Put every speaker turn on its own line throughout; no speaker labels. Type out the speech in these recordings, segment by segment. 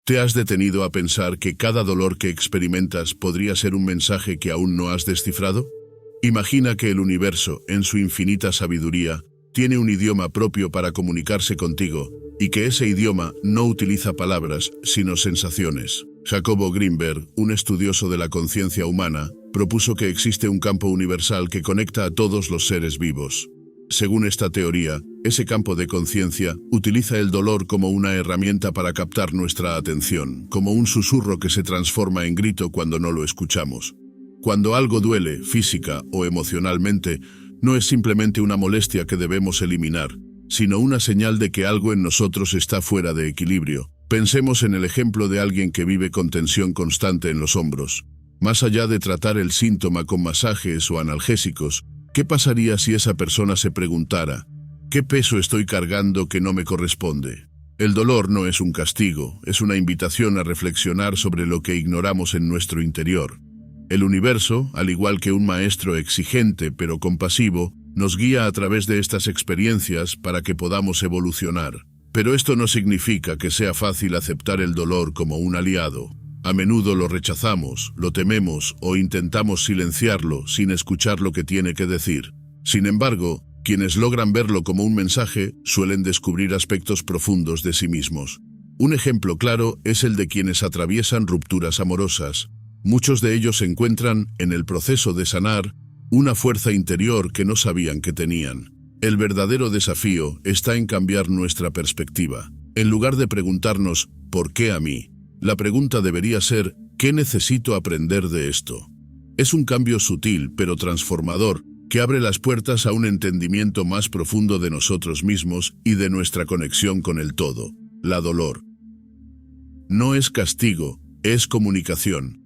¿Te has detenido a pensar que cada dolor que experimentas podría ser un mensaje que aún no has descifrado? Imagina que el universo, en su infinita sabiduría, tiene un idioma propio para comunicarse contigo, y que ese idioma no utiliza palabras, sino sensaciones. Jacobo Greenberg, un estudioso de la conciencia humana, propuso que existe un campo universal que conecta a todos los seres vivos. Según esta teoría, ese campo de conciencia utiliza el dolor como una herramienta para captar nuestra atención, como un susurro que se transforma en grito cuando no lo escuchamos. Cuando algo duele, física o emocionalmente, no es simplemente una molestia que debemos eliminar, sino una señal de que algo en nosotros está fuera de equilibrio. Pensemos en el ejemplo de alguien que vive con tensión constante en los hombros. Más allá de tratar el síntoma con masajes o analgésicos, ¿qué pasaría si esa persona se preguntara, ¿qué peso estoy cargando que no me corresponde? El dolor no es un castigo, es una invitación a reflexionar sobre lo que ignoramos en nuestro interior. El universo, al igual que un maestro exigente pero compasivo, nos guía a través de estas experiencias para que podamos evolucionar. Pero esto no significa que sea fácil aceptar el dolor como un aliado. A menudo lo rechazamos, lo tememos o intentamos silenciarlo sin escuchar lo que tiene que decir. Sin embargo, quienes logran verlo como un mensaje suelen descubrir aspectos profundos de sí mismos. Un ejemplo claro es el de quienes atraviesan rupturas amorosas. Muchos de ellos encuentran, en el proceso de sanar, una fuerza interior que no sabían que tenían. El verdadero desafío está en cambiar nuestra perspectiva. En lugar de preguntarnos, ¿por qué a mí?, la pregunta debería ser, ¿qué necesito aprender de esto? Es un cambio sutil pero transformador que abre las puertas a un entendimiento más profundo de nosotros mismos y de nuestra conexión con el todo. La dolor no es castigo, es comunicación.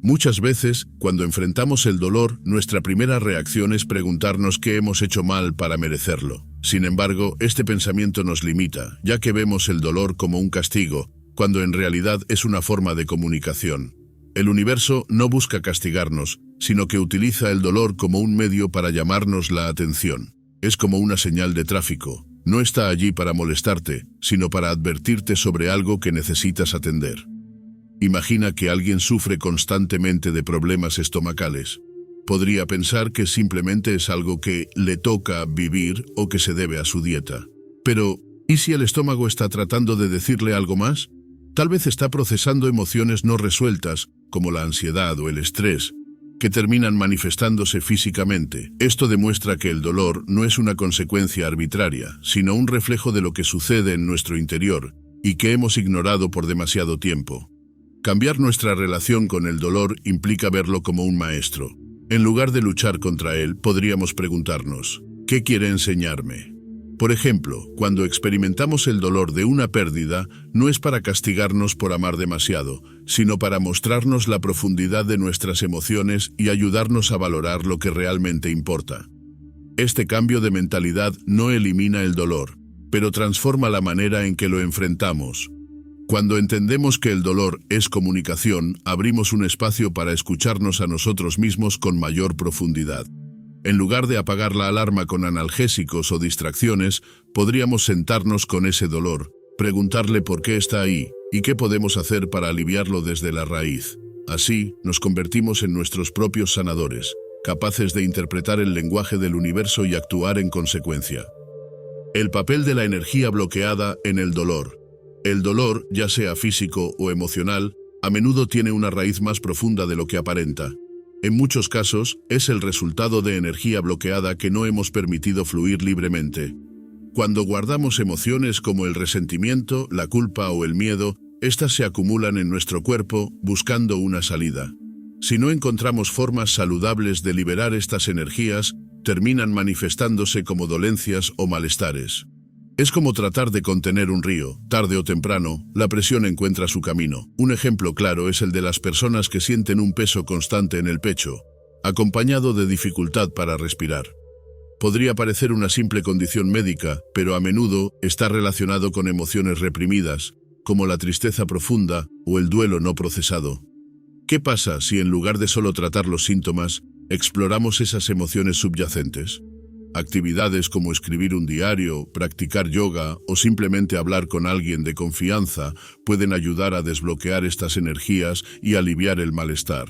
Muchas veces, cuando enfrentamos el dolor, nuestra primera reacción es preguntarnos qué hemos hecho mal para merecerlo. Sin embargo, este pensamiento nos limita, ya que vemos el dolor como un castigo, cuando en realidad es una forma de comunicación. El universo no busca castigarnos, sino que utiliza el dolor como un medio para llamarnos la atención. Es como una señal de tráfico. No está allí para molestarte, sino para advertirte sobre algo que necesitas atender. Imagina que alguien sufre constantemente de problemas estomacales. Podría pensar que simplemente es algo que le toca vivir o que se debe a su dieta. Pero, ¿y si el estómago está tratando de decirle algo más? Tal vez está procesando emociones no resueltas, como la ansiedad o el estrés, que terminan manifestándose físicamente. Esto demuestra que el dolor no es una consecuencia arbitraria, sino un reflejo de lo que sucede en nuestro interior y que hemos ignorado por demasiado tiempo. Cambiar nuestra relación con el dolor implica verlo como un maestro. En lugar de luchar contra él, podríamos preguntarnos, ¿qué quiere enseñarme? Por ejemplo, cuando experimentamos el dolor de una pérdida, no es para castigarnos por amar demasiado, sino para mostrarnos la profundidad de nuestras emociones y ayudarnos a valorar lo que realmente importa. Este cambio de mentalidad no elimina el dolor, pero transforma la manera en que lo enfrentamos. Cuando entendemos que el dolor es comunicación, abrimos un espacio para escucharnos a nosotros mismos con mayor profundidad. En lugar de apagar la alarma con analgésicos o distracciones, podríamos sentarnos con ese dolor, preguntarle por qué está ahí y qué podemos hacer para aliviarlo desde la raíz. Así, nos convertimos en nuestros propios sanadores, capaces de interpretar el lenguaje del universo y actuar en consecuencia. El papel de la energía bloqueada en el dolor. El dolor, ya sea físico o emocional, a menudo tiene una raíz más profunda de lo que aparenta. En muchos casos, es el resultado de energía bloqueada que no hemos permitido fluir libremente. Cuando guardamos emociones como el resentimiento, la culpa o el miedo, estas se acumulan en nuestro cuerpo buscando una salida. Si no encontramos formas saludables de liberar estas energías, terminan manifestándose como dolencias o malestares. Es como tratar de contener un río. Tarde o temprano, la presión encuentra su camino. Un ejemplo claro es el de las personas que sienten un peso constante en el pecho, acompañado de dificultad para respirar. Podría parecer una simple condición médica, pero a menudo está relacionado con emociones reprimidas, como la tristeza profunda o el duelo no procesado. ¿Qué pasa si en lugar de solo tratar los síntomas, exploramos esas emociones subyacentes? Actividades como escribir un diario, practicar yoga o simplemente hablar con alguien de confianza pueden ayudar a desbloquear estas energías y aliviar el malestar.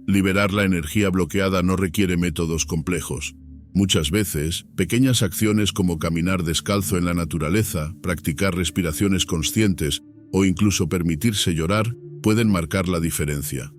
Liberar la energía bloqueada no requiere métodos complejos. Muchas veces, pequeñas acciones como caminar descalzo en la naturaleza, practicar respiraciones conscientes o incluso permitirse llorar pueden marcar la diferencia.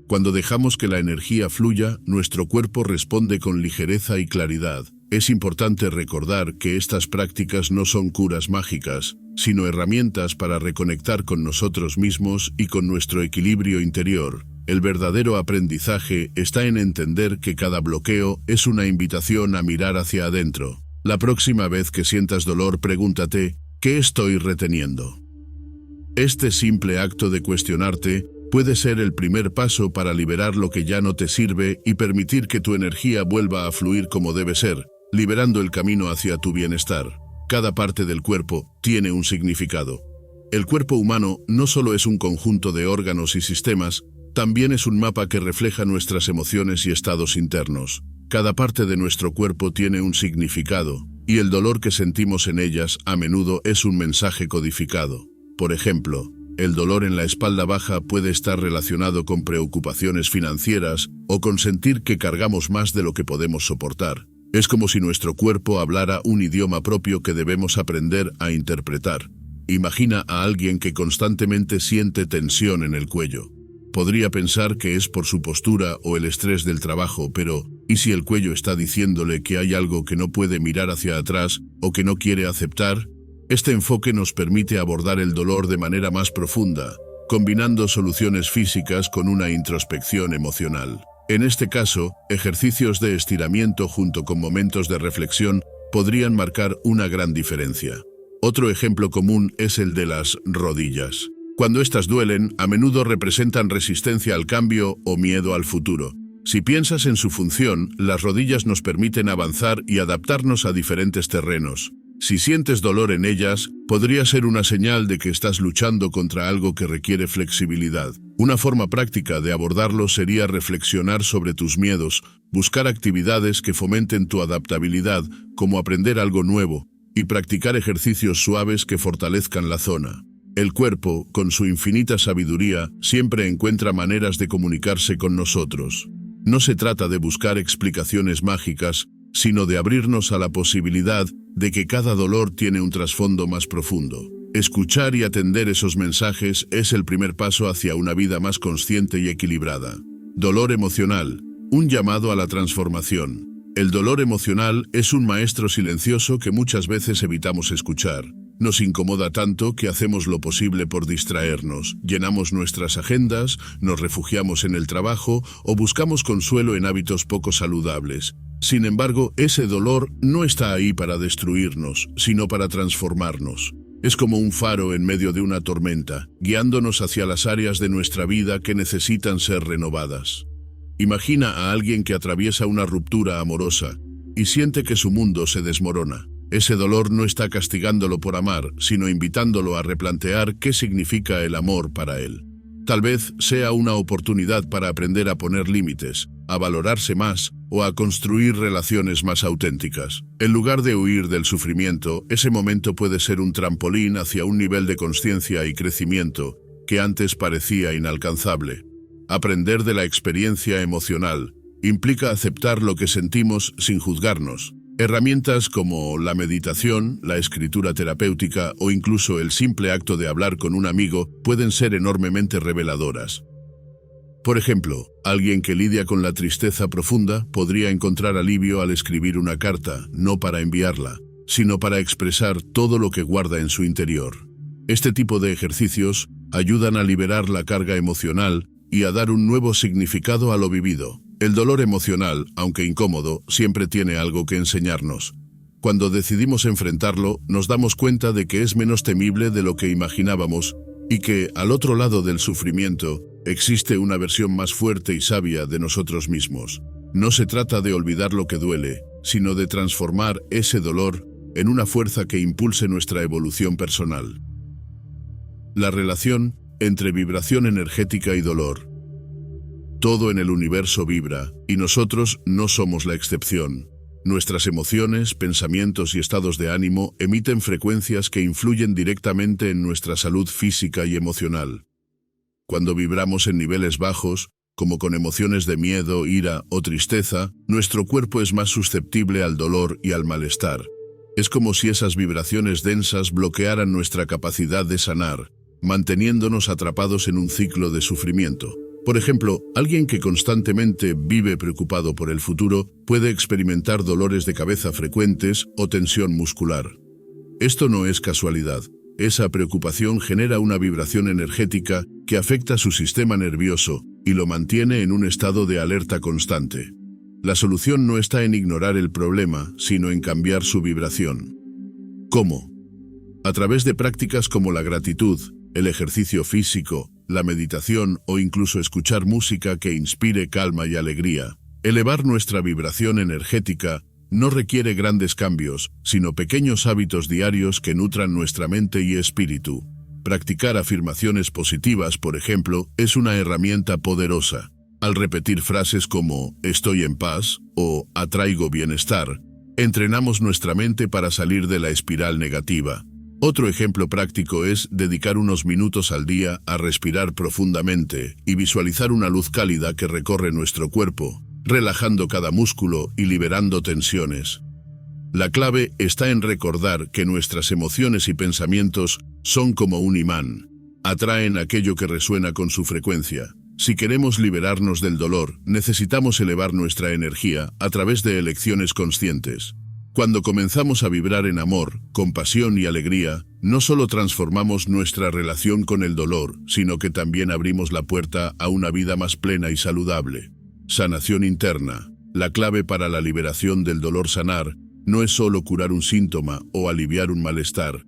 Cuando dejamos que la energía fluya, nuestro cuerpo responde con ligereza y claridad. Es importante recordar que estas prácticas no son curas mágicas, sino herramientas para reconectar con nosotros mismos y con nuestro equilibrio interior. El verdadero aprendizaje está en entender que cada bloqueo es una invitación a mirar hacia adentro. La próxima vez que sientas dolor, pregúntate, ¿qué estoy reteniendo? Este simple acto de cuestionarte puede ser el primer paso para liberar lo que ya no te sirve y permitir que tu energía vuelva a fluir como debe ser, liberando el camino hacia tu bienestar. Cada parte del cuerpo tiene un significado. El cuerpo humano no solo es un conjunto de órganos y sistemas, también es un mapa que refleja nuestras emociones y estados internos. Cada parte de nuestro cuerpo tiene un significado, y el dolor que sentimos en ellas a menudo es un mensaje codificado. Por ejemplo, el dolor en la espalda baja puede estar relacionado con preocupaciones financieras o con sentir que cargamos más de lo que podemos soportar. Es como si nuestro cuerpo hablara un idioma propio que debemos aprender a interpretar. Imagina a alguien que constantemente siente tensión en el cuello. Podría pensar que es por su postura o el estrés del trabajo, pero ¿y si el cuello está diciéndole que hay algo que no puede mirar hacia atrás o que no quiere aceptar? Este enfoque nos permite abordar el dolor de manera más profunda, combinando soluciones físicas con una introspección emocional. En este caso, ejercicios de estiramiento junto con momentos de reflexión podrían marcar una gran diferencia. Otro ejemplo común es el de las rodillas. Cuando estas duelen, a menudo representan resistencia al cambio o miedo al futuro. Si piensas en su función, las rodillas nos permiten avanzar y adaptarnos a diferentes terrenos. Si sientes dolor en ellas, podría ser una señal de que estás luchando contra algo que requiere flexibilidad. Una forma práctica de abordarlo sería reflexionar sobre tus miedos, buscar actividades que fomenten tu adaptabilidad, como aprender algo nuevo, y practicar ejercicios suaves que fortalezcan la zona. El cuerpo, con su infinita sabiduría, siempre encuentra maneras de comunicarse con nosotros. No se trata de buscar explicaciones mágicas, sino de abrirnos a la posibilidad de que cada dolor tiene un trasfondo más profundo. Escuchar y atender esos mensajes es el primer paso hacia una vida más consciente y equilibrada. Dolor emocional, un llamado a la transformación. El dolor emocional es un maestro silencioso que muchas veces evitamos escuchar. Nos incomoda tanto que hacemos lo posible por distraernos, llenamos nuestras agendas, nos refugiamos en el trabajo o buscamos consuelo en hábitos poco saludables. Sin embargo, ese dolor no está ahí para destruirnos, sino para transformarnos. Es como un faro en medio de una tormenta, guiándonos hacia las áreas de nuestra vida que necesitan ser renovadas. Imagina a alguien que atraviesa una ruptura amorosa y siente que su mundo se desmorona. Ese dolor no está castigándolo por amar, sino invitándolo a replantear qué significa el amor para él. Tal vez sea una oportunidad para aprender a poner límites, a valorarse más o a construir relaciones más auténticas. En lugar de huir del sufrimiento, ese momento puede ser un trampolín hacia un nivel de conciencia y crecimiento que antes parecía inalcanzable. Aprender de la experiencia emocional implica aceptar lo que sentimos sin juzgarnos. Herramientas como la meditación, la escritura terapéutica o incluso el simple acto de hablar con un amigo pueden ser enormemente reveladoras. Por ejemplo, alguien que lidia con la tristeza profunda podría encontrar alivio al escribir una carta, no para enviarla, sino para expresar todo lo que guarda en su interior. Este tipo de ejercicios ayudan a liberar la carga emocional y a dar un nuevo significado a lo vivido. El dolor emocional, aunque incómodo, siempre tiene algo que enseñarnos. Cuando decidimos enfrentarlo, nos damos cuenta de que es menos temible de lo que imaginábamos y que, al otro lado del sufrimiento, existe una versión más fuerte y sabia de nosotros mismos. No se trata de olvidar lo que duele, sino de transformar ese dolor en una fuerza que impulse nuestra evolución personal. La relación entre vibración energética y dolor. Todo en el universo vibra, y nosotros no somos la excepción. Nuestras emociones, pensamientos y estados de ánimo emiten frecuencias que influyen directamente en nuestra salud física y emocional. Cuando vibramos en niveles bajos, como con emociones de miedo, ira o tristeza, nuestro cuerpo es más susceptible al dolor y al malestar. Es como si esas vibraciones densas bloquearan nuestra capacidad de sanar, manteniéndonos atrapados en un ciclo de sufrimiento. Por ejemplo, alguien que constantemente vive preocupado por el futuro puede experimentar dolores de cabeza frecuentes o tensión muscular. Esto no es casualidad. Esa preocupación genera una vibración energética que afecta su sistema nervioso y lo mantiene en un estado de alerta constante. La solución no está en ignorar el problema, sino en cambiar su vibración. ¿Cómo? A través de prácticas como la gratitud, el ejercicio físico, la meditación o incluso escuchar música que inspire calma y alegría. Elevar nuestra vibración energética no requiere grandes cambios, sino pequeños hábitos diarios que nutran nuestra mente y espíritu. Practicar afirmaciones positivas, por ejemplo, es una herramienta poderosa. Al repetir frases como «estoy en paz» o «atraigo bienestar», entrenamos nuestra mente para salir de la espiral negativa. Otro ejemplo práctico es dedicar unos minutos al día a respirar profundamente y visualizar una luz cálida que recorre nuestro cuerpo, relajando cada músculo y liberando tensiones. La clave está en recordar que nuestras emociones y pensamientos son como un imán. Atraen aquello que resuena con su frecuencia. Si queremos liberarnos del dolor, necesitamos elevar nuestra energía a través de elecciones conscientes. Cuando comenzamos a vibrar en amor, compasión y alegría, no solo transformamos nuestra relación con el dolor, sino que también abrimos la puerta a una vida más plena y saludable. Sanación interna. La clave para la liberación del dolor sanar no es solo curar un síntoma o aliviar un malestar.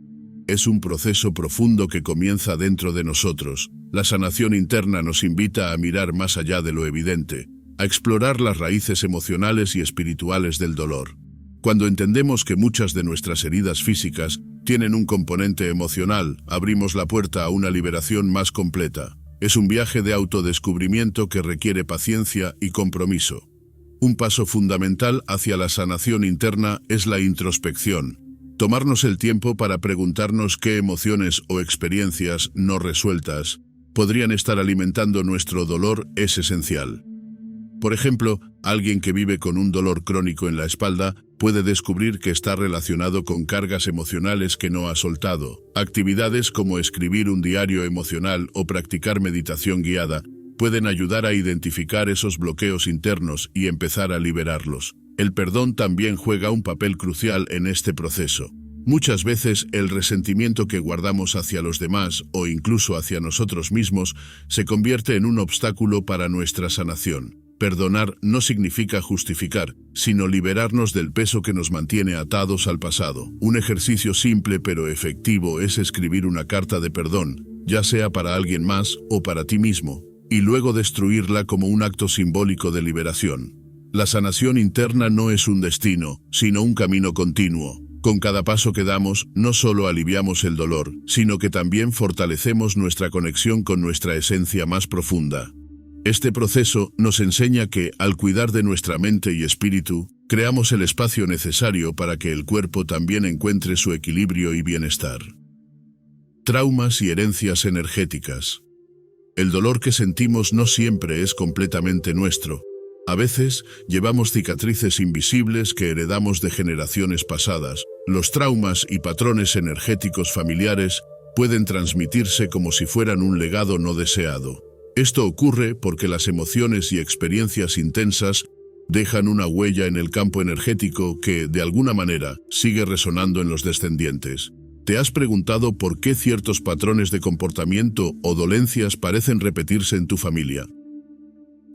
Es un proceso profundo que comienza dentro de nosotros. La sanación interna nos invita a mirar más allá de lo evidente, a explorar las raíces emocionales y espirituales del dolor. Cuando entendemos que muchas de nuestras heridas físicas tienen un componente emocional, abrimos la puerta a una liberación más completa. Es un viaje de autodescubrimiento que requiere paciencia y compromiso. Un paso fundamental hacia la sanación interna es la introspección. Tomarnos el tiempo para preguntarnos qué emociones o experiencias no resueltas podrían estar alimentando nuestro dolor es esencial. Por ejemplo, alguien que vive con un dolor crónico en la espalda puede descubrir que está relacionado con cargas emocionales que no ha soltado. Actividades como escribir un diario emocional o practicar meditación guiada pueden ayudar a identificar esos bloqueos internos y empezar a liberarlos. El perdón también juega un papel crucial en este proceso. Muchas veces el resentimiento que guardamos hacia los demás o incluso hacia nosotros mismos se convierte en un obstáculo para nuestra sanación. Perdonar no significa justificar, sino liberarnos del peso que nos mantiene atados al pasado. Un ejercicio simple pero efectivo es escribir una carta de perdón, ya sea para alguien más o para ti mismo, y luego destruirla como un acto simbólico de liberación. La sanación interna no es un destino, sino un camino continuo. Con cada paso que damos, no solo aliviamos el dolor, sino que también fortalecemos nuestra conexión con nuestra esencia más profunda. Este proceso nos enseña que, al cuidar de nuestra mente y espíritu, creamos el espacio necesario para que el cuerpo también encuentre su equilibrio y bienestar. Traumas y herencias energéticas. El dolor que sentimos no siempre es completamente nuestro. A veces, llevamos cicatrices invisibles que heredamos de generaciones pasadas. Los traumas y patrones energéticos familiares pueden transmitirse como si fueran un legado no deseado. Esto ocurre porque las emociones y experiencias intensas dejan una huella en el campo energético que, de alguna manera, sigue resonando en los descendientes. ¿Te has preguntado por qué ciertos patrones de comportamiento o dolencias parecen repetirse en tu familia?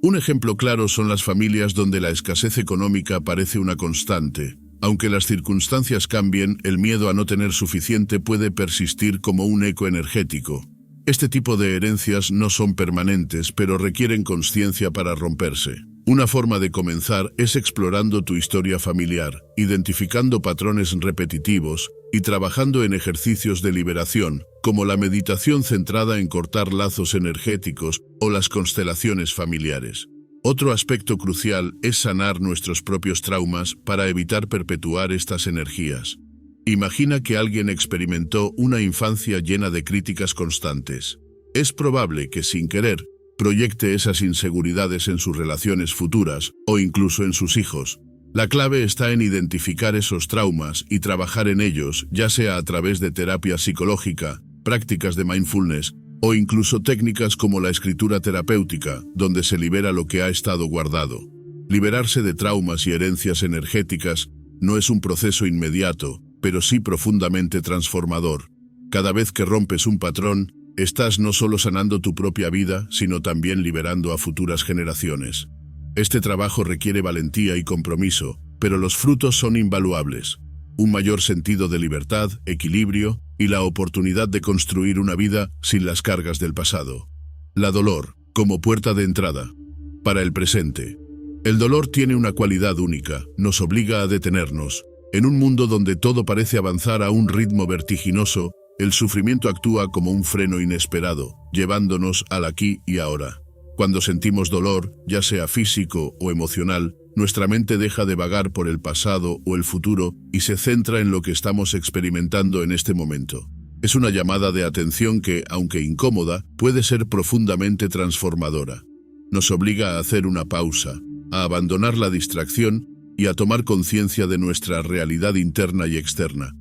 Un ejemplo claro son las familias donde la escasez económica parece una constante. Aunque las circunstancias cambien, el miedo a no tener suficiente puede persistir como un eco energético. Este tipo de herencias no son permanentes, pero requieren consciencia para romperse. Una forma de comenzar es explorando tu historia familiar, identificando patrones repetitivos y trabajando en ejercicios de liberación, como la meditación centrada en cortar lazos energéticos o las constelaciones familiares. Otro aspecto crucial es sanar nuestros propios traumas para evitar perpetuar estas energías. Imagina que alguien experimentó una infancia llena de críticas constantes. Es probable que, sin querer, proyecte esas inseguridades en sus relaciones futuras o incluso en sus hijos. La clave está en identificar esos traumas y trabajar en ellos, ya sea a través de terapia psicológica, prácticas de mindfulness o incluso técnicas como la escritura terapéutica, donde se libera lo que ha estado guardado. Liberarse de traumas y herencias energéticas no es un proceso inmediato, pero sí profundamente transformador. Cada vez que rompes un patrón, estás no solo sanando tu propia vida, sino también liberando a futuras generaciones. Este trabajo requiere valentía y compromiso, pero los frutos son invaluables. Un mayor sentido de libertad, equilibrio y la oportunidad de construir una vida sin las cargas del pasado. La dolor, como puerta de entrada. Para el presente. El dolor tiene una cualidad única, nos obliga a detenernos. En un mundo donde todo parece avanzar a un ritmo vertiginoso, el sufrimiento actúa como un freno inesperado, llevándonos al aquí y ahora. Cuando sentimos dolor, ya sea físico o emocional, nuestra mente deja de vagar por el pasado o el futuro y se centra en lo que estamos experimentando en este momento. Es una llamada de atención que, aunque incómoda, puede ser profundamente transformadora. Nos obliga a hacer una pausa, a abandonar la distracción y a tomar conciencia de nuestra realidad interna y externa.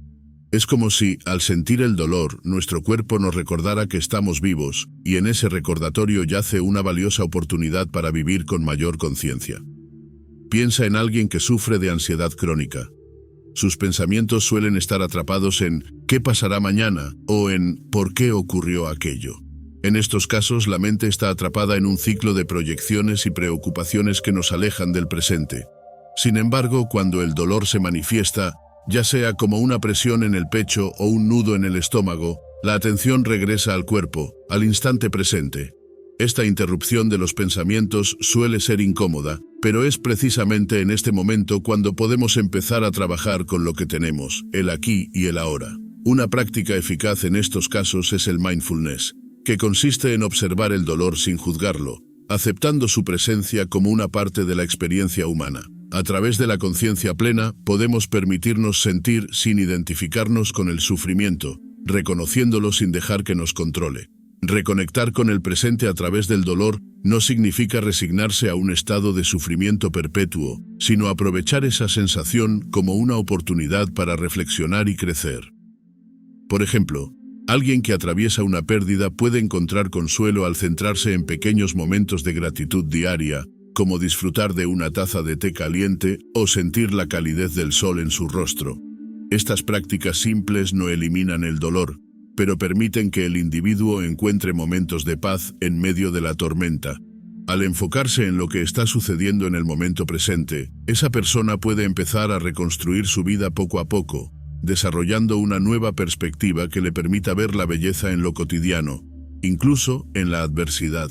Es como si, al sentir el dolor, nuestro cuerpo nos recordara que estamos vivos, y en ese recordatorio yace una valiosa oportunidad para vivir con mayor conciencia. Piensa en alguien que sufre de ansiedad crónica. Sus pensamientos suelen estar atrapados en ¿qué pasará mañana? O en ¿por qué ocurrió aquello? En estos casos, la mente está atrapada en un ciclo de proyecciones y preocupaciones que nos alejan del presente. Sin embargo, cuando el dolor se manifiesta, ya sea como una presión en el pecho o un nudo en el estómago, la atención regresa al cuerpo, al instante presente. Esta interrupción de los pensamientos suele ser incómoda, pero es precisamente en este momento cuando podemos empezar a trabajar con lo que tenemos, el aquí y el ahora. Una práctica eficaz en estos casos es el mindfulness, que consiste en observar el dolor sin juzgarlo, aceptando su presencia como una parte de la experiencia humana. A través de la conciencia plena, podemos permitirnos sentir sin identificarnos con el sufrimiento, reconociéndolo sin dejar que nos controle. Reconectar con el presente a través del dolor no significa resignarse a un estado de sufrimiento perpetuo, sino aprovechar esa sensación como una oportunidad para reflexionar y crecer. Por ejemplo, alguien que atraviesa una pérdida puede encontrar consuelo al centrarse en pequeños momentos de gratitud diaria, como disfrutar de una taza de té caliente o sentir la calidez del sol en su rostro. Estas prácticas simples no eliminan el dolor, pero permiten que el individuo encuentre momentos de paz en medio de la tormenta. Al enfocarse en lo que está sucediendo en el momento presente, esa persona puede empezar a reconstruir su vida poco a poco, desarrollando una nueva perspectiva que le permita ver la belleza en lo cotidiano, incluso en la adversidad.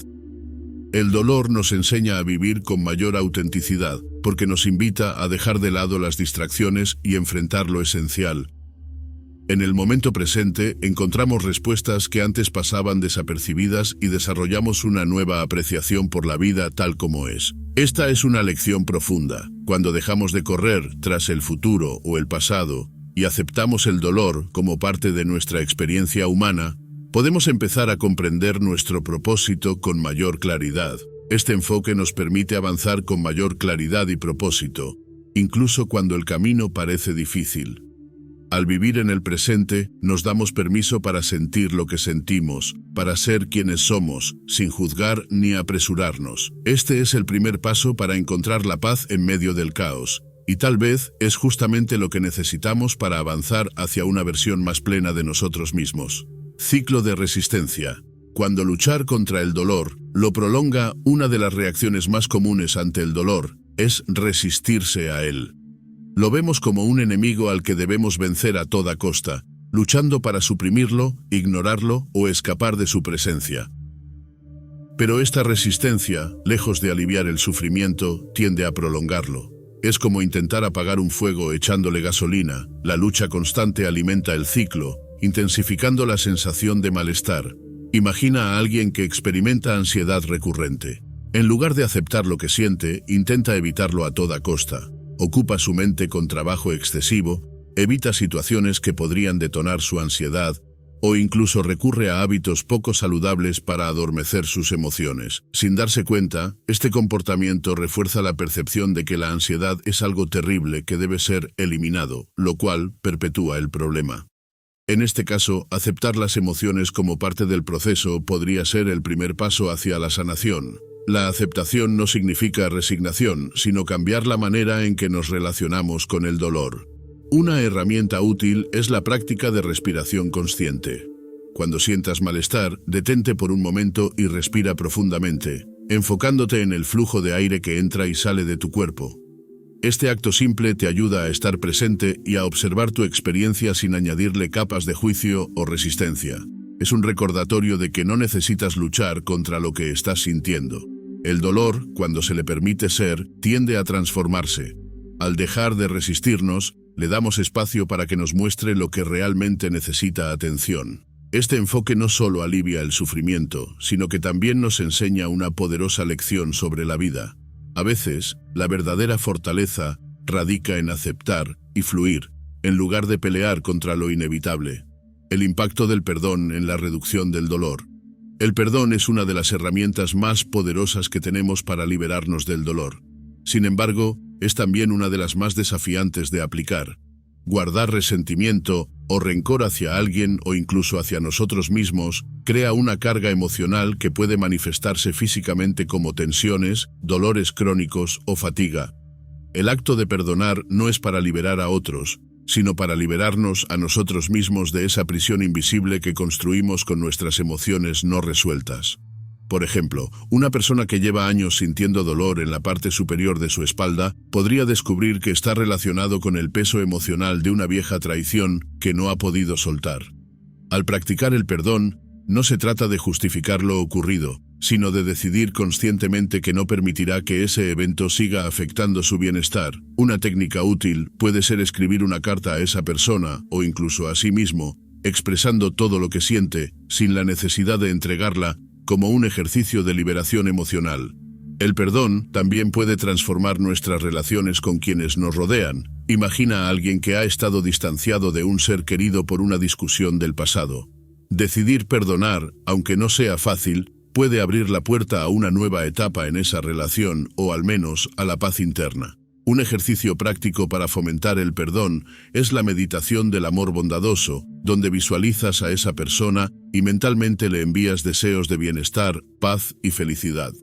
El dolor nos enseña a vivir con mayor autenticidad, porque nos invita a dejar de lado las distracciones y enfrentar lo esencial. En el momento presente, encontramos respuestas que antes pasaban desapercibidas y desarrollamos una nueva apreciación por la vida tal como es. Esta es una lección profunda. Cuando dejamos de correr tras el futuro o el pasado y aceptamos el dolor como parte de nuestra experiencia humana, podemos empezar a comprender nuestro propósito con mayor claridad. Este enfoque nos permite avanzar con mayor claridad y propósito, incluso cuando el camino parece difícil. Al vivir en el presente, nos damos permiso para sentir lo que sentimos, para ser quienes somos, sin juzgar ni apresurarnos. Este es el primer paso para encontrar la paz en medio del caos, y tal vez es justamente lo que necesitamos para avanzar hacia una versión más plena de nosotros mismos. Ciclo de resistencia. Cuando luchar contra el dolor lo prolonga, una de las reacciones más comunes ante el dolor es resistirse a él. Lo vemos como un enemigo al que debemos vencer a toda costa, luchando para suprimirlo, ignorarlo o escapar de su presencia. Pero esta resistencia, lejos de aliviar el sufrimiento, tiende a prolongarlo. Es como intentar apagar un fuego echándole gasolina. La lucha constante alimenta el ciclo, intensificando la sensación de malestar. Imagina a alguien que experimenta ansiedad recurrente. En lugar de aceptar lo que siente, intenta evitarlo a toda costa. Ocupa su mente con trabajo excesivo, evita situaciones que podrían detonar su ansiedad, o incluso recurre a hábitos poco saludables para adormecer sus emociones. Sin darse cuenta, este comportamiento refuerza la percepción de que la ansiedad es algo terrible que debe ser eliminado, lo cual perpetúa el problema. En este caso, aceptar las emociones como parte del proceso podría ser el primer paso hacia la sanación. La aceptación no significa resignación, sino cambiar la manera en que nos relacionamos con el dolor. Una herramienta útil es la práctica de respiración consciente. Cuando sientas malestar, detente por un momento y respira profundamente, enfocándote en el flujo de aire que entra y sale de tu cuerpo. Este acto simple te ayuda a estar presente y a observar tu experiencia sin añadirle capas de juicio o resistencia. Es un recordatorio de que no necesitas luchar contra lo que estás sintiendo. El dolor, cuando se le permite ser, tiende a transformarse. Al dejar de resistirnos, le damos espacio para que nos muestre lo que realmente necesita atención. Este enfoque no solo alivia el sufrimiento, sino que también nos enseña una poderosa lección sobre la vida. A veces, la verdadera fortaleza radica en aceptar y fluir, en lugar de pelear contra lo inevitable. El impacto del perdón en la reducción del dolor. El perdón es una de las herramientas más poderosas que tenemos para liberarnos del dolor. Sin embargo, es también una de las más desafiantes de aplicar. Guardar resentimiento o rencor hacia alguien o incluso hacia nosotros mismos crea una carga emocional que puede manifestarse físicamente como tensiones, dolores crónicos o fatiga. El acto de perdonar no es para liberar a otros, sino para liberarnos a nosotros mismos de esa prisión invisible que construimos con nuestras emociones no resueltas. Por ejemplo, una persona que lleva años sintiendo dolor en la parte superior de su espalda podría descubrir que está relacionado con el peso emocional de una vieja traición que no ha podido soltar. Al practicar el perdón, no se trata de justificar lo ocurrido, sino de decidir conscientemente que no permitirá que ese evento siga afectando su bienestar. Una técnica útil puede ser escribir una carta a esa persona, o incluso a sí mismo, expresando todo lo que siente, sin la necesidad de entregarla, como un ejercicio de liberación emocional. El perdón también puede transformar nuestras relaciones con quienes nos rodean. Imagina a alguien que ha estado distanciado de un ser querido por una discusión del pasado. Decidir perdonar, aunque no sea fácil, puede abrir la puerta a una nueva etapa en esa relación o al menos a la paz interna. Un ejercicio práctico para fomentar el perdón es la meditación del amor bondadoso, donde visualizas a esa persona y mentalmente le envías deseos de bienestar, paz y felicidad.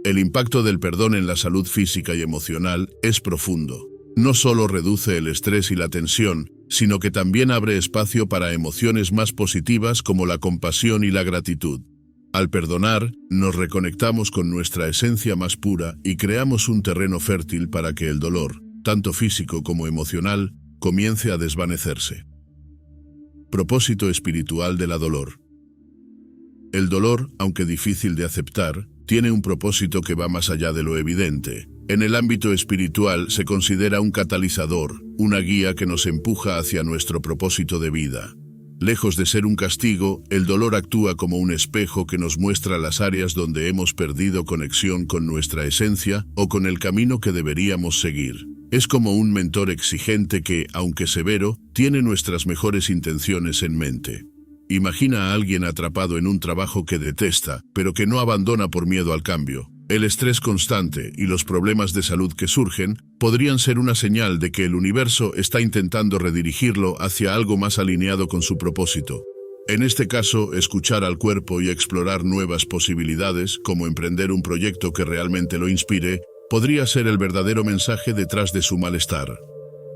El impacto del perdón en la salud física y emocional es profundo. No solo reduce el estrés y la tensión, sino que también abre espacio para emociones más positivas como la compasión y la gratitud. Al perdonar, nos reconectamos con nuestra esencia más pura y creamos un terreno fértil para que el dolor, tanto físico como emocional, comience a desvanecerse. Propósito espiritual del dolor. El dolor, aunque difícil de aceptar, tiene un propósito que va más allá de lo evidente. En el ámbito espiritual se considera un catalizador, una guía que nos empuja hacia nuestro propósito de vida. Lejos de ser un castigo, el dolor actúa como un espejo que nos muestra las áreas donde hemos perdido conexión con nuestra esencia o con el camino que deberíamos seguir. Es como un mentor exigente que, aunque severo, tiene nuestras mejores intenciones en mente. Imagina a alguien atrapado en un trabajo que detesta, pero que no abandona por miedo al cambio. El estrés constante y los problemas de salud que surgen podrían ser una señal de que el universo está intentando redirigirlo hacia algo más alineado con su propósito. En este caso, escuchar al cuerpo y explorar nuevas posibilidades, como emprender un proyecto que realmente lo inspire, podría ser el verdadero mensaje detrás de su malestar.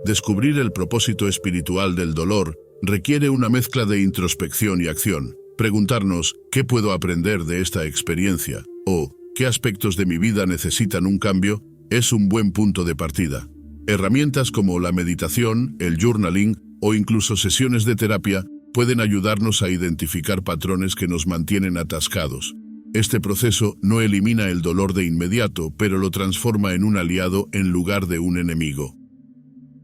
Descubrir el propósito espiritual del dolor requiere una mezcla de introspección y acción. Preguntarnos, ¿qué puedo aprender de esta experiencia? O, ¿qué aspectos de mi vida necesitan un cambio? Es un buen punto de partida. Herramientas como la meditación, el journaling o incluso sesiones de terapia pueden ayudarnos a identificar patrones que nos mantienen atascados. Este proceso no elimina el dolor de inmediato, pero lo transforma en un aliado en lugar de un enemigo.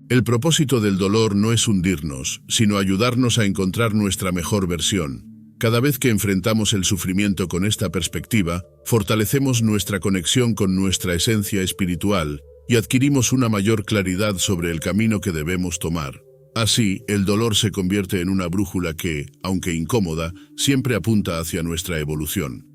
El propósito del dolor no es hundirnos, sino ayudarnos a encontrar nuestra mejor versión. Cada vez que enfrentamos el sufrimiento con esta perspectiva, fortalecemos nuestra conexión con nuestra esencia espiritual y adquirimos una mayor claridad sobre el camino que debemos tomar. Así, el dolor se convierte en una brújula que, aunque incómoda, siempre apunta hacia nuestra evolución.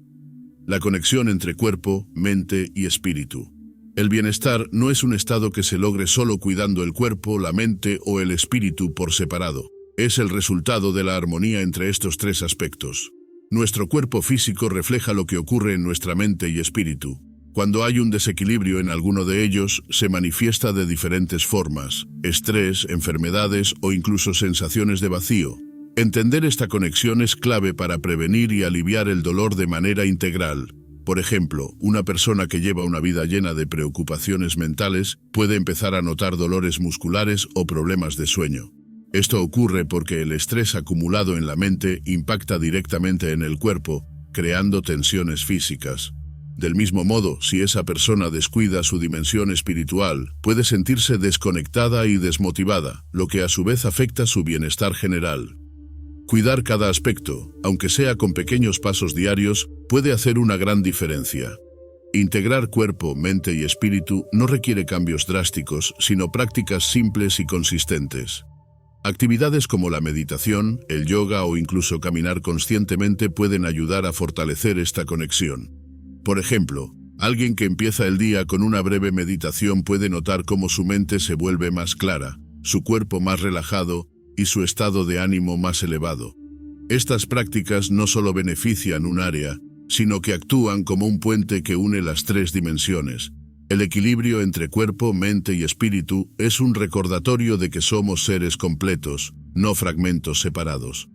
La conexión entre cuerpo, mente y espíritu. El bienestar no es un estado que se logre solo cuidando el cuerpo, la mente o el espíritu por separado. Es el resultado de la armonía entre estos tres aspectos. Nuestro cuerpo físico refleja lo que ocurre en nuestra mente y espíritu. Cuando hay un desequilibrio en alguno de ellos, se manifiesta de diferentes formas: estrés, enfermedades o incluso sensaciones de vacío. Entender esta conexión es clave para prevenir y aliviar el dolor de manera integral. Por ejemplo, una persona que lleva una vida llena de preocupaciones mentales puede empezar a notar dolores musculares o problemas de sueño. Esto ocurre porque el estrés acumulado en la mente impacta directamente en el cuerpo, creando tensiones físicas. Del mismo modo, si esa persona descuida su dimensión espiritual, puede sentirse desconectada y desmotivada, lo que a su vez afecta su bienestar general. Cuidar cada aspecto, aunque sea con pequeños pasos diarios, puede hacer una gran diferencia. Integrar cuerpo, mente y espíritu no requiere cambios drásticos, sino prácticas simples y consistentes. Actividades como la meditación, el yoga o incluso caminar conscientemente pueden ayudar a fortalecer esta conexión. Por ejemplo, alguien que empieza el día con una breve meditación puede notar cómo su mente se vuelve más clara, su cuerpo más relajado y su estado de ánimo más elevado. Estas prácticas no solo benefician un área, sino que actúan como un puente que une las tres dimensiones. El equilibrio entre cuerpo, mente y espíritu es un recordatorio de que somos seres completos, no fragmentos separados.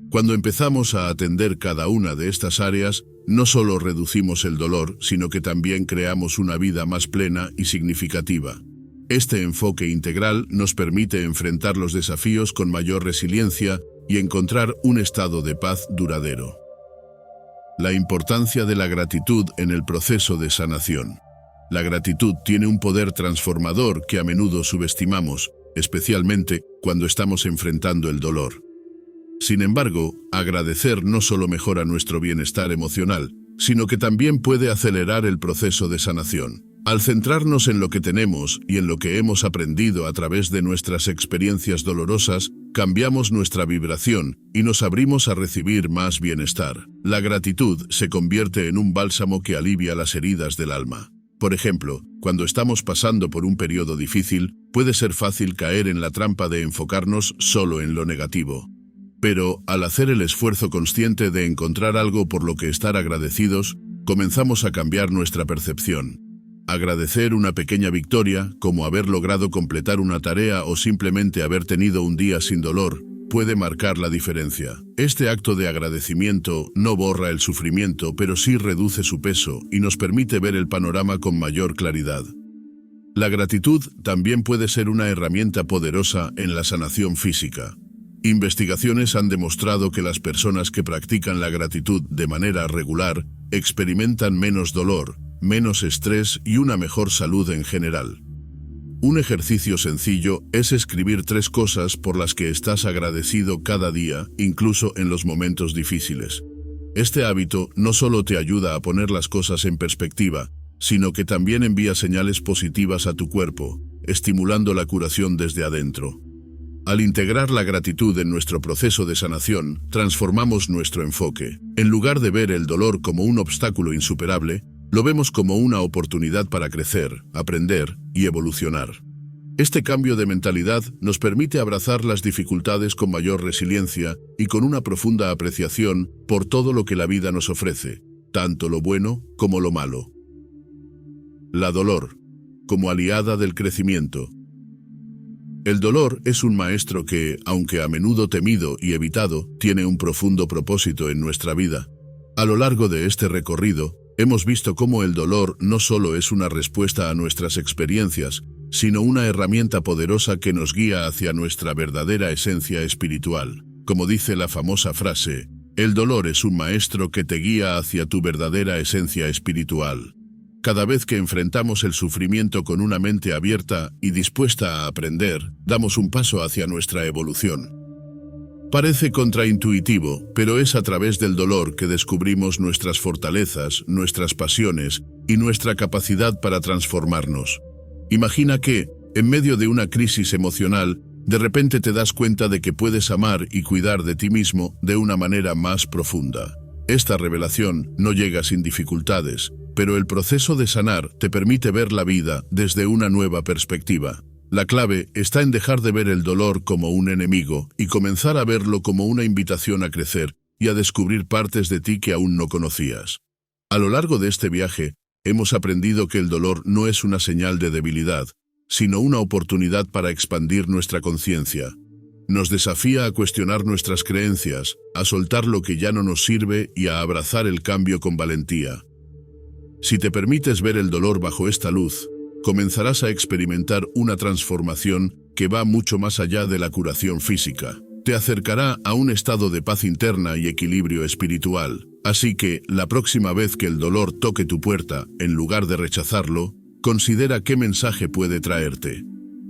Cuando empezamos a atender cada una de estas áreas, no solo reducimos el dolor, sino que también creamos una vida más plena y significativa. Este enfoque integral nos permite enfrentar los desafíos con mayor resiliencia y encontrar un estado de paz duradero. La importancia de la gratitud en el proceso de sanación. La gratitud tiene un poder transformador que a menudo subestimamos, especialmente cuando estamos enfrentando el dolor. Sin embargo, agradecer no solo mejora nuestro bienestar emocional, sino que también puede acelerar el proceso de sanación. Al centrarnos en lo que tenemos y en lo que hemos aprendido a través de nuestras experiencias dolorosas, cambiamos nuestra vibración y nos abrimos a recibir más bienestar. La gratitud se convierte en un bálsamo que alivia las heridas del alma. Por ejemplo, cuando estamos pasando por un periodo difícil, puede ser fácil caer en la trampa de enfocarnos solo en lo negativo. Pero, al hacer el esfuerzo consciente de encontrar algo por lo que estar agradecidos, comenzamos a cambiar nuestra percepción. Agradecer una pequeña victoria, como haber logrado completar una tarea o simplemente haber tenido un día sin dolor, puede marcar la diferencia. Este acto de agradecimiento no borra el sufrimiento, pero sí reduce su peso y nos permite ver el panorama con mayor claridad. La gratitud también puede ser una herramienta poderosa en la sanación física. Investigaciones han demostrado que las personas que practican la gratitud de manera regular experimentan menos dolor, menos estrés y una mejor salud en general. Un ejercicio sencillo es escribir 3 cosas por las que estás agradecido cada día, incluso en los momentos difíciles. Este hábito no solo te ayuda a poner las cosas en perspectiva, sino que también envía señales positivas a tu cuerpo, estimulando la curación desde adentro. Al integrar la gratitud en nuestro proceso de sanación, transformamos nuestro enfoque. En lugar de ver el dolor como un obstáculo insuperable, lo vemos como una oportunidad para crecer, aprender y evolucionar. Este cambio de mentalidad nos permite abrazar las dificultades con mayor resiliencia y con una profunda apreciación por todo lo que la vida nos ofrece, tanto lo bueno como lo malo. La dolor, como aliada del crecimiento. El dolor es un maestro que, aunque a menudo temido y evitado, tiene un profundo propósito en nuestra vida. A lo largo de este recorrido, hemos visto cómo el dolor no solo es una respuesta a nuestras experiencias, sino una herramienta poderosa que nos guía hacia nuestra verdadera esencia espiritual. Como dice la famosa frase, el dolor es un maestro que te guía hacia tu verdadera esencia espiritual. Cada vez que enfrentamos el sufrimiento con una mente abierta y dispuesta a aprender, damos un paso hacia nuestra evolución. Parece contraintuitivo, pero es a través del dolor que descubrimos nuestras fortalezas, nuestras pasiones y nuestra capacidad para transformarnos. Imagina que, en medio de una crisis emocional, de repente te das cuenta de que puedes amar y cuidar de ti mismo de una manera más profunda. Esta revelación no llega sin dificultades, pero el proceso de sanar te permite ver la vida desde una nueva perspectiva. La clave está en dejar de ver el dolor como un enemigo y comenzar a verlo como una invitación a crecer y a descubrir partes de ti que aún no conocías. A lo largo de este viaje, hemos aprendido que el dolor no es una señal de debilidad, sino una oportunidad para expandir nuestra conciencia. Nos desafía a cuestionar nuestras creencias, a soltar lo que ya no nos sirve y a abrazar el cambio con valentía. Si te permites ver el dolor bajo esta luz, comenzarás a experimentar una transformación que va mucho más allá de la curación física. Te acercará a un estado de paz interna y equilibrio espiritual. Así que, la próxima vez que el dolor toque tu puerta, en lugar de rechazarlo, considera qué mensaje puede traerte.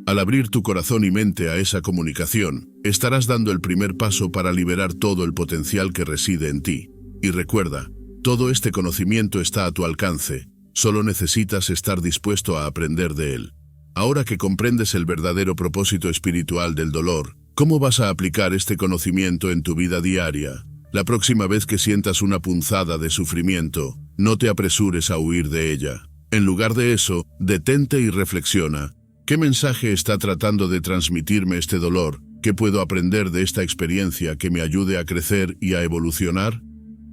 Al abrir tu corazón y mente a esa comunicación, estarás dando el primer paso para liberar todo el potencial que reside en ti. Y recuerda, todo este conocimiento está a tu alcance. Solo necesitas estar dispuesto a aprender de él. Ahora que comprendes el verdadero propósito espiritual del dolor, ¿cómo vas a aplicar este conocimiento en tu vida diaria? La próxima vez que sientas una punzada de sufrimiento, no te apresures a huir de ella. En lugar de eso, detente y reflexiona. ¿Qué mensaje está tratando de transmitirme este dolor? ¿Qué puedo aprender de esta experiencia que me ayude a crecer y a evolucionar?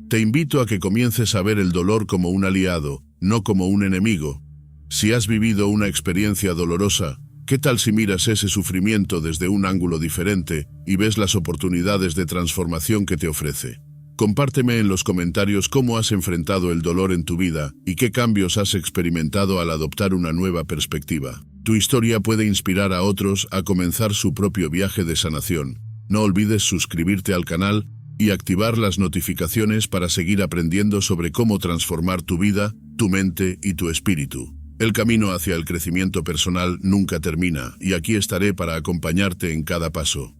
Te invito a que comiences a ver el dolor como un aliado, no como un enemigo. Si has vivido una experiencia dolorosa, ¿qué tal si miras ese sufrimiento desde un ángulo diferente y ves las oportunidades de transformación que te ofrece? Compárteme en los comentarios cómo has enfrentado el dolor en tu vida y qué cambios has experimentado al adoptar una nueva perspectiva. Tu historia puede inspirar a otros a comenzar su propio viaje de sanación. No olvides suscribirte al canal y activar las notificaciones para seguir aprendiendo sobre cómo transformar tu vida, tu mente y tu espíritu. El camino hacia el crecimiento personal nunca termina y aquí estaré para acompañarte en cada paso.